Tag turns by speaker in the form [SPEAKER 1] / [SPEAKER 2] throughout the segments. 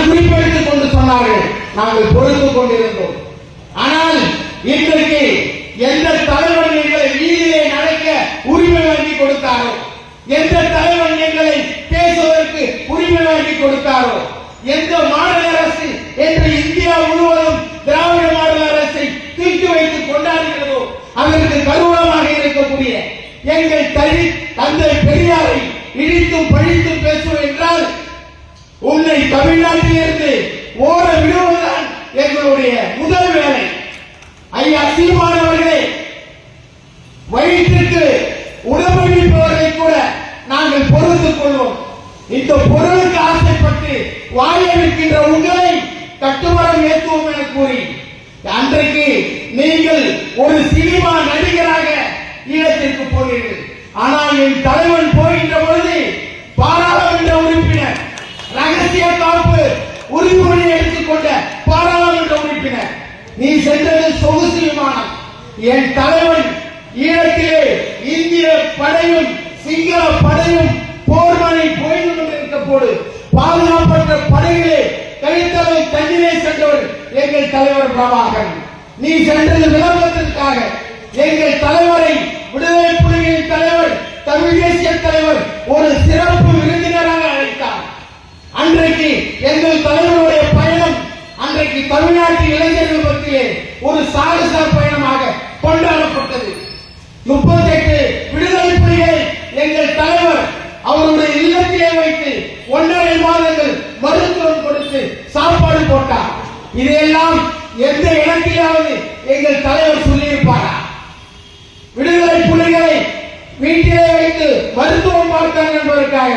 [SPEAKER 1] குறிப்பெடுத்துக் கொண்டு சொன்னார்கள். நாங்கள் பொறுத்துக் கொண்டிருந்தோம். ஆனால் இன்றைக்கு எந்த தலைவன் எங்களை வீதியிலே நடக்க உரிமை வாங்கி கொடுத்தாரோ, எந்த தலைவன் எங்களை பேசுவதற்கு உரிமை வாங்கி கொடுத்தாரோ, எந்த மாநில அரசு என்று இந்தியா முழுவதும் திராவிட மாடல் அரசை தூக்கி வைத்து கொண்டாடுகிறதோ அதற்கு கருவூலமாக இருக்கக்கூடிய எங்கள் தந்தை பெரியாரை இடித்தும் பழித்தும் பேசுவோம் என்றால் உன்னை தமிழ்நாட்டிலிருந்து ஓட விடுவதுதான் எங்களுடைய முதல் வேலை. ஐயா சீமான் அவர்களே, வயிற்றுக்கு உணவளிப்பவர்களை கூட நாங்கள் பொறுத்துக் கொள்வோம். இந்த பொருளுக்கு ஆசைப்பட்டு வாயளிக்கின்ற உங்களை கட்டுமரம் ஏற்றுவோம் என கூறி அன்றைக்கு நீங்கள் ஒரு சினிமா நடிகராக ஈழத்திற்கு போனீர்கள். ஆனால் என் தலைவன் போகின்ற பொழுது பாராளுமன்ற உறுப்பினர், ரகசிய காப்பு உறுதிமொழி எடுத்துக்கொண்ட பாராளுமன்ற உறுப்பினர், நீ சென்றது சொகுசு விமானம். என் தலைவன் ஈழத்திலே இந்திய படையும் சிங்கள படையும் போர்மனை போய்ந்து கொண்டிருக்க போது பாதுகாப்பற்ற படைகளே கைத்தலை தண்ணீரை சென்றவர் எங்கள் தலைவர் பிரபாகரன். நீ சென்றது விளம்பரத்திற்காக எங்கள் தலைவரை, விடுதலை புலிகளின் தலைவர், தமிழ் தேசிய தலைவர் ஒரு சிறப்பு விருந்தினராக அழைத்தார். அன்றைக்கு எங்கள் தலைவருடைய பயணம் அன்றைக்கு தமிழ்நாட்டு இளைஞர்கள் மத்தியிலே ஒரு சாகச பயணமாக கொண்டாடப்பட்டது. 38 விடுதலை புலிகள் எங்கள் தலைவர் அவருடைய இல்லத்திலே வைத்து 1.5 மாதங்கள் மருத்துவம் கொடுத்து சாப்பாடு போட்டார். இதையெல்லாம் எந்த இடத்திலாவது எங்கள் தலைவர் சொல்லியிருப்பாரா? விடுதலை புலிகளை வீட்டிலே வைத்து மருத்துவம் பார்த்தார் என்பதற்காக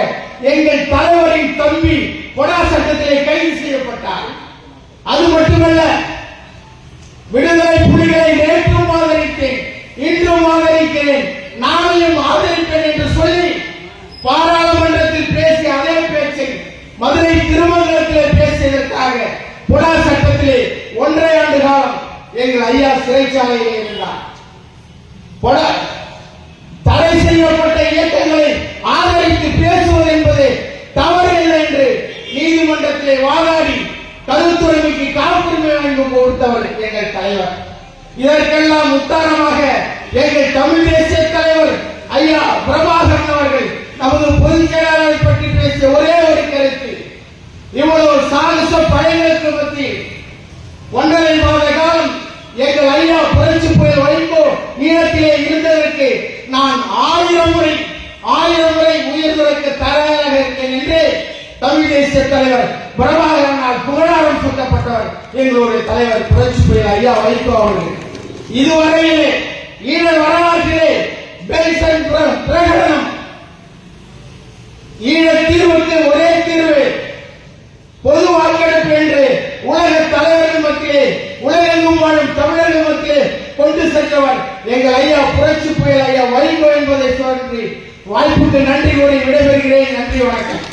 [SPEAKER 1] எங்கள் தலைவரின் தம்பி கொடா சட்டத்திலே கைது செய்யப்பட்டார். அது மட்டுமல்ல, விடுதலை புலிகளை நேற்றும் ஆதரித்தேன், இன்றும் ஆதரிக்கிறேன், நாளையும் ஆதரிப்பேன் என்று சொல்லி பாராளுமன்றத்தில் பேசிய அதே பேச்சை மதுரை திருமங்கலத்தில் பேசியதற்காக கொடா சட்டத்திலே 1.5 ஆண்டு காலம் எங்கள் ஐயா சிறைச்சாலையிலே இருந்தார். தடை செய்யப்பட்ட இயக்கங்களை ஆதரித்து பேசுவது என்பது தவறு இல்லை என்று நீதிமன்றத்திலே வாதாடி கருத்துரிமைக்கு காப்புரிமை வாங்கி கொடுத்தவர் எங்கள் தலைவர். இதற்கெல்லாம் உத்தாரணமாக எங்கள் தமிழ் தேசிய தலைவர் ஐயா பிரபாகரன் அவர்கள் நமது பொதுச் செயலாளரை பற்றி பேசிய ஒரே ஒரு கருத்து, இவ்வளவு சாகச படைகளுக்கு மத்தியில் 1.5 மாத காலம் எங்கள் ஐயா புரட்சி புயல் வைகோ ஈழத்திலே இருந்ததற்கு நான் 1000 முறை உயிர் துறக்க தயாராக இருக்கேன் என்று தமிழ் தேசிய தலைவர் பிரபாகரனால் புகழாரம் சூட்டப்பட்டவர் எங்களுடைய தலைவர் புரட்சி புயல் ஐயா வைகோ அவர்கள். இதுவரையிலே ஈழ வரலாற்றிலே பெல்சன் பிரகடனம், ஈழ தீர்வுக்கு ஒரே தீர்வு, பொது வாக்கெடுப்பு என்று உலக தலைவர்கள் மத்தியிலே, உலகெங்கும் வாழும் தமிழர்கள் மத்தியிலே கொண்டு சென்றவர் எங்கள் ஐயா புரட்சி புயல் ஐயா வைகோ என்பதை சொல்லி வாய்ப்புக்கு நன்றி கூறி விடைபெறுகிறேன். நன்றி, வணக்கம்.